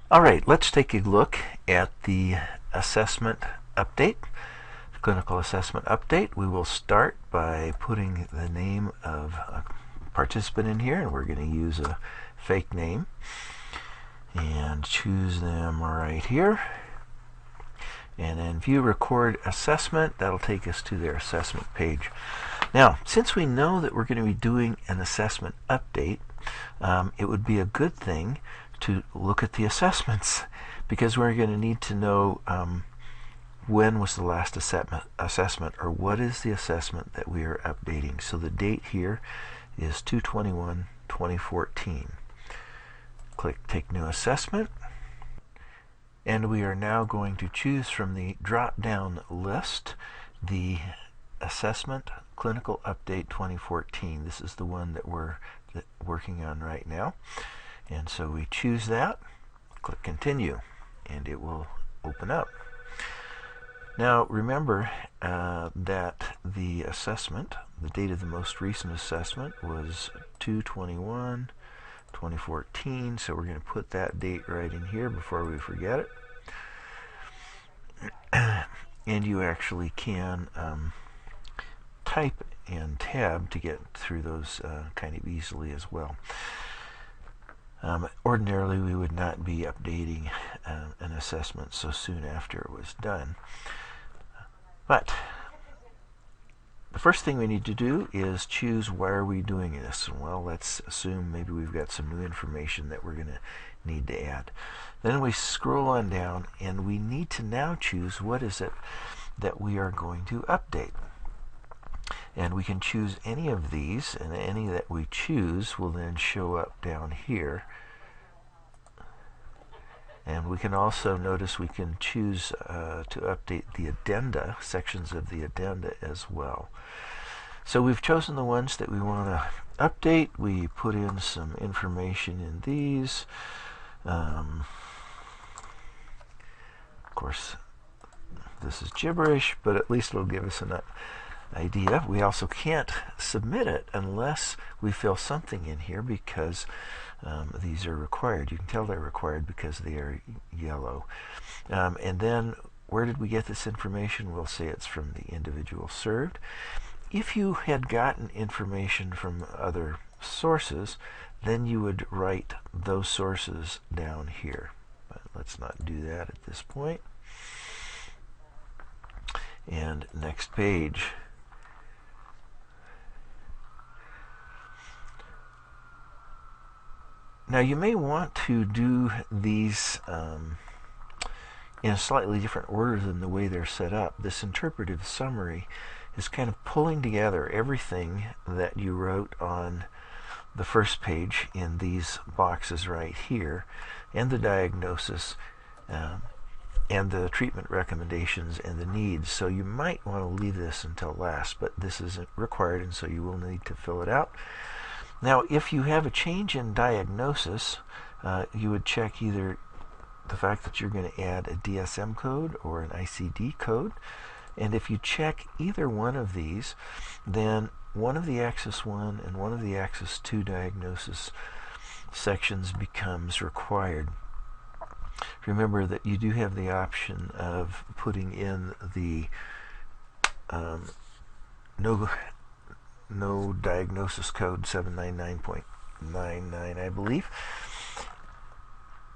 All right, let's take a look at the assessment update, clinical assessment update. We will start by putting the name of a participant in here, and we're going to use a fake name and choose them right here. And then view record assessment. That'll take us to their assessment page. Now, since we know that we're going to be doing an assessment update, it would be a good thing to look at the assessments, because we're going to need to know when was the last assessment, or what is the assessment that we are updating. So the date here is 2/21/2014. Click Take New Assessment, and we are now going to choose from the drop-down list the Assessment Clinical Update 2014. This is the one that we're working on right now. And so we choose that, click Continue, and it will open up. Now remember that the assessment, the date of the most recent assessment was 2/21/2014, so we're going to put that date right in here before we forget it. And you actually can type and tab to get through those kind of easily as well. Ordinarily, we would not be updating an assessment so soon after it was done. But the first thing we need to do is choose why are we doing this. Well, let's assume maybe we've got some new information that we're going to need to add. Then we scroll on down, and we need to now choose what is it that we are going to update. And we can choose any of these, and any that we choose will then show up down here. And we can also notice we can choose to update the addenda, sections of the addenda as well. So we've chosen the ones that we want to update. We put in some information in these. Of course, this is gibberish, but at least it'll give us an idea. We also can't submit it unless we fill something in here, because these are required. You can tell they're required because they are yellow. And then where did we get this information? We'll say it's from the individual served. If you had gotten information from other sources, then you would write those sources down here. But let's not do that at this point. And next page. Now you may want to do these in a slightly different order than the way they're set up. This interpretive summary is kind of pulling together everything that you wrote on the first page in these boxes right here, and the diagnosis, and the treatment recommendations and the needs. So you might want to leave this until last, but this isn't required, and so you will need to fill it out. Now, if you have a change in diagnosis, you would check either the fact that you're going to add a DSM code or an ICD code. And if you check either one of these, then one of the Axis 1 and one of the Axis 2 diagnosis sections becomes required. Remember that you do have the option of putting in the no diagnosis code 799.99, I believe.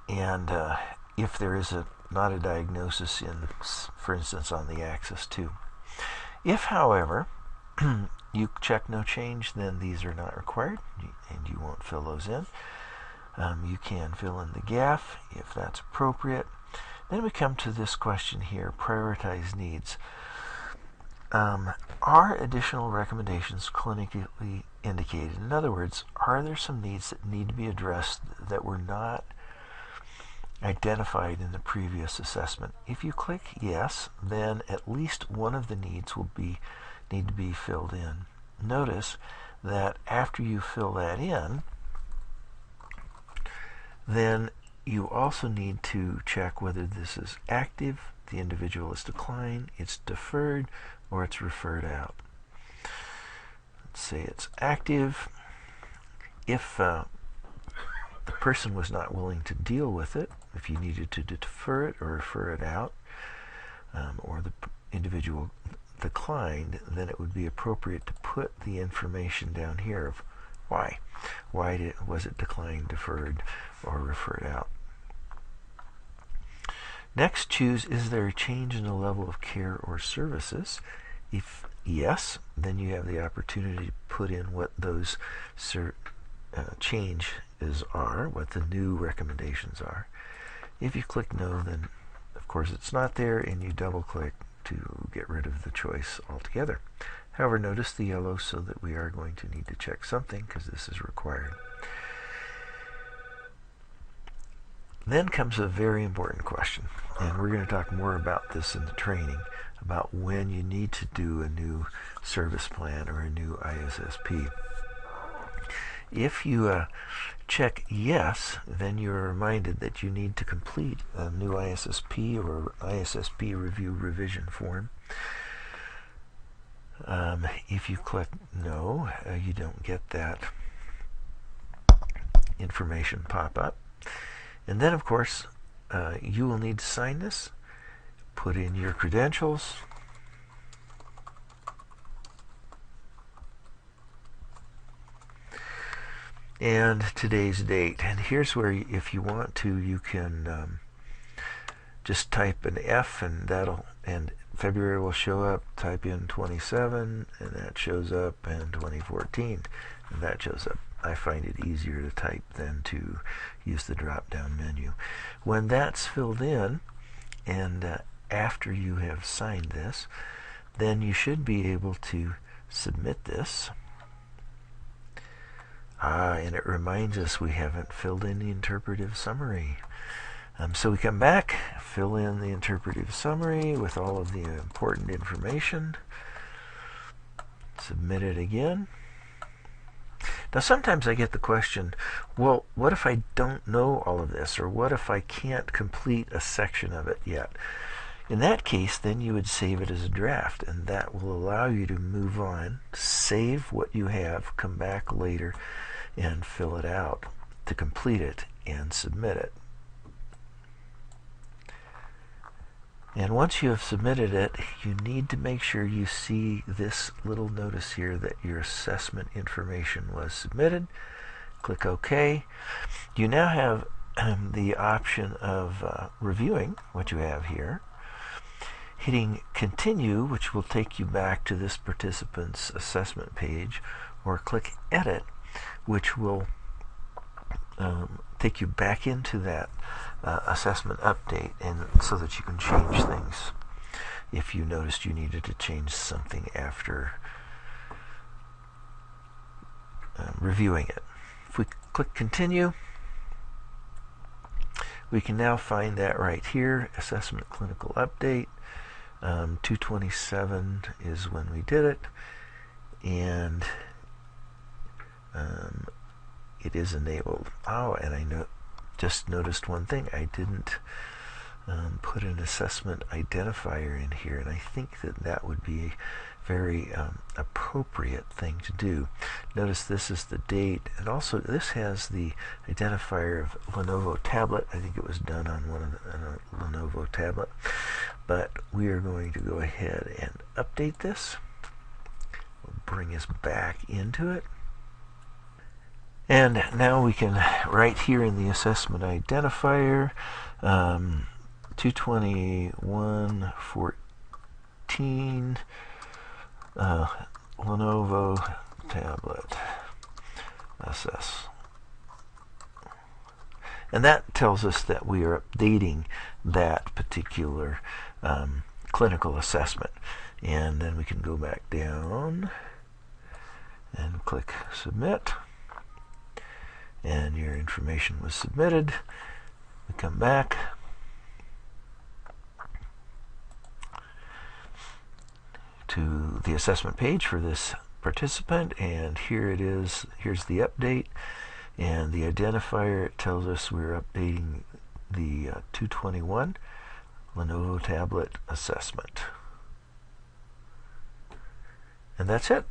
And if there is not a diagnosis in, for instance, on the Axis 2. If, however, you check no change, then these are not required, and you won't fill those in. You can fill in the GAF if that's appropriate. Then we come to this question here, prioritize needs. Are additional recommendations clinically indicated? In other words, are there some needs that need to be addressed that were not identified in the previous assessment? If you click yes, then at least one of the needs will need to be filled in. Notice that after you fill that in, then you also need to check whether this is active, the individual is declined, it's deferred, or it's referred out. Let's say it's active. If the person was not willing to deal with it, if you needed to defer it or refer it out, or the individual declined, then it would be appropriate to put the information down here of why. Why was it declined, deferred, or referred out? Next, choose, is there a change in the level of care or services? If yes, then you have the opportunity to put in what those changes are, what the new recommendations are. If you click no, then of course it's not there, and you double click to get rid of the choice altogether. However, notice the yellow so that we are going to need to check something because this is required. Then comes a very important question, and we're going to talk more about this in the training, about when you need to do a new service plan or a new ISSP. If you check yes, then you're reminded that you need to complete a new ISSP or ISSP review revision form. If you click no, you don't get that information pop up. And then, of course, you will need to sign this, put in your credentials, and today's date. And here's where, if you want to, you can just type an F, and February will show up. Type in 27, and that shows up, and 2014, and that shows up. I find it easier to type than to use the drop-down menu. When that's filled in, and after you have signed this, then you should be able to submit this. And it reminds us we haven't filled in the interpretive summary. So we come back, fill in the interpretive summary with all of the important information, submit it again. Now sometimes I get the question, well, what if I don't know all of this, or what if I can't complete a section of it yet? In that case, then you would save it as a draft, and that will allow you to move on, save what you have, come back later and fill it out to complete it and submit it. And once you have submitted it, you need to make sure you see this little notice here that your assessment information was submitted. Click OK. You now have the option of reviewing what you have here, hitting continue, which will take you back to this participant's assessment page, or click edit, which will take you back into that assessment update, and so that you can change things if you noticed you needed to change something after reviewing it. If we click continue, we can now find that right here, assessment clinical update. 227 is when we did it, and it is enabled. Oh, and I just noticed one thing. I didn't put an assessment identifier in here, and I think that would be a very appropriate thing to do. Notice this is the date, and also this has the identifier of Lenovo tablet. I think it was done on a Lenovo tablet, but we are going to go ahead and update this. We'll bring us back into it. And now we can, right here in the assessment identifier, 221.14, Lenovo tablet assess. And that tells us that we are updating that particular clinical assessment. And then we can go back down and click submit. And your information was submitted. We come back. To the assessment page for this participant, and here it is. Here's the update, and the identifier, it tells us we're updating the 221 Lenovo tablet assessment. And that's it.